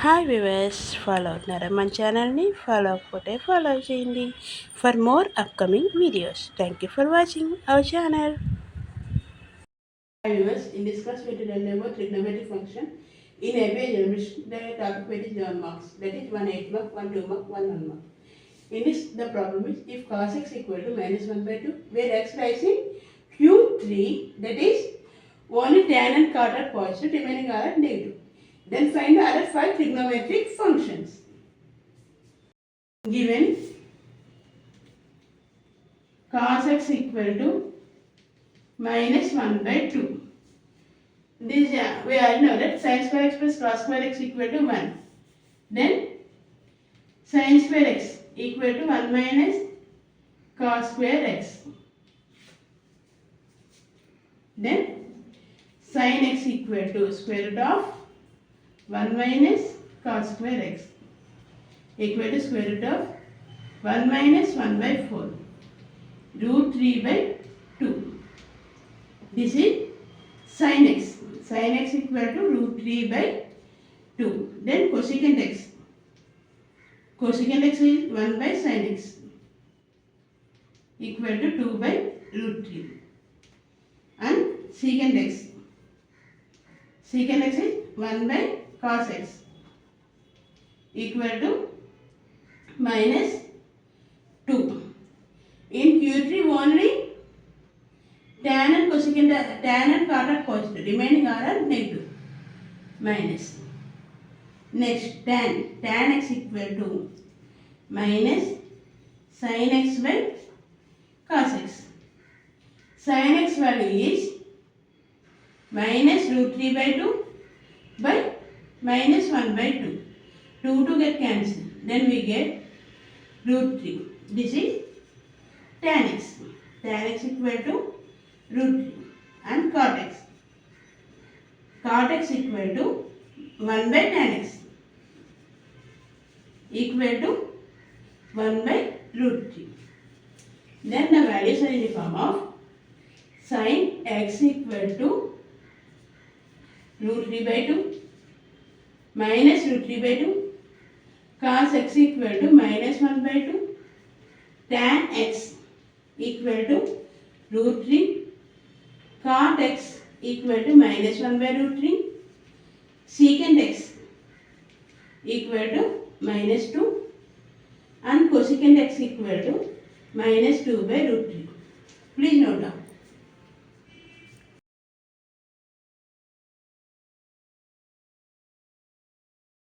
Hi viewers, follow అవుతున్నారా మన ఛానల్ని? ఫాలో అవ్వకపోతే ఫాలో చేయండి for more upcoming videos. Thank you for watching our channel. Hi viewers, in this class we will learn about trigonometric function in every generation. The topic weight is 11 marks, that is 1 8 mark, 1 2 mark, 1 1 mark. In this the problem is if cos x equal to minus 1 by 2, where x lies in Q3, that is only tan and cot are positive, remaining are negative. Then find the other 5 trigonometric functions. Given cos x equal to minus 1 by 2. This we already know that sin square x plus cos square x equal to 1. Then sin square x equal to 1 minus cos square x. Then sin x equal to square root of 1 minus cos square x equal to square root of 1 minus 1 by 4 root 3 by 2. This is sin x. Sin x equal to root 3 by 2. Then cosecant x. Cosecant x is 1 by sin x equal to 2 by root 3. And secant x. Secant x is 1 by cos x equal to minus 2. In Q3 only tan and cosecant, tan and cot are positive, remaining are negative. Minus. Next, tan x equal to minus sin x by cos x. Sin x value is minus root 3 by 2 by minus 1 by 2. 2 get cancelled. Then we get root 3. This is tan x. Tan x equal to root 3 and cot x. Cot x equal to 1 by tan x equal to 1 by root 3. Then the values are in the form of sin x equal to root 3 by 2 minus root 3 by 2, cos x equal to minus 1 by 2, tan x equal to root 3, cot x equal to minus 1 by root 3, secant x equal to minus 2 and cosecant x equal to minus 2 by root 3. Please note down.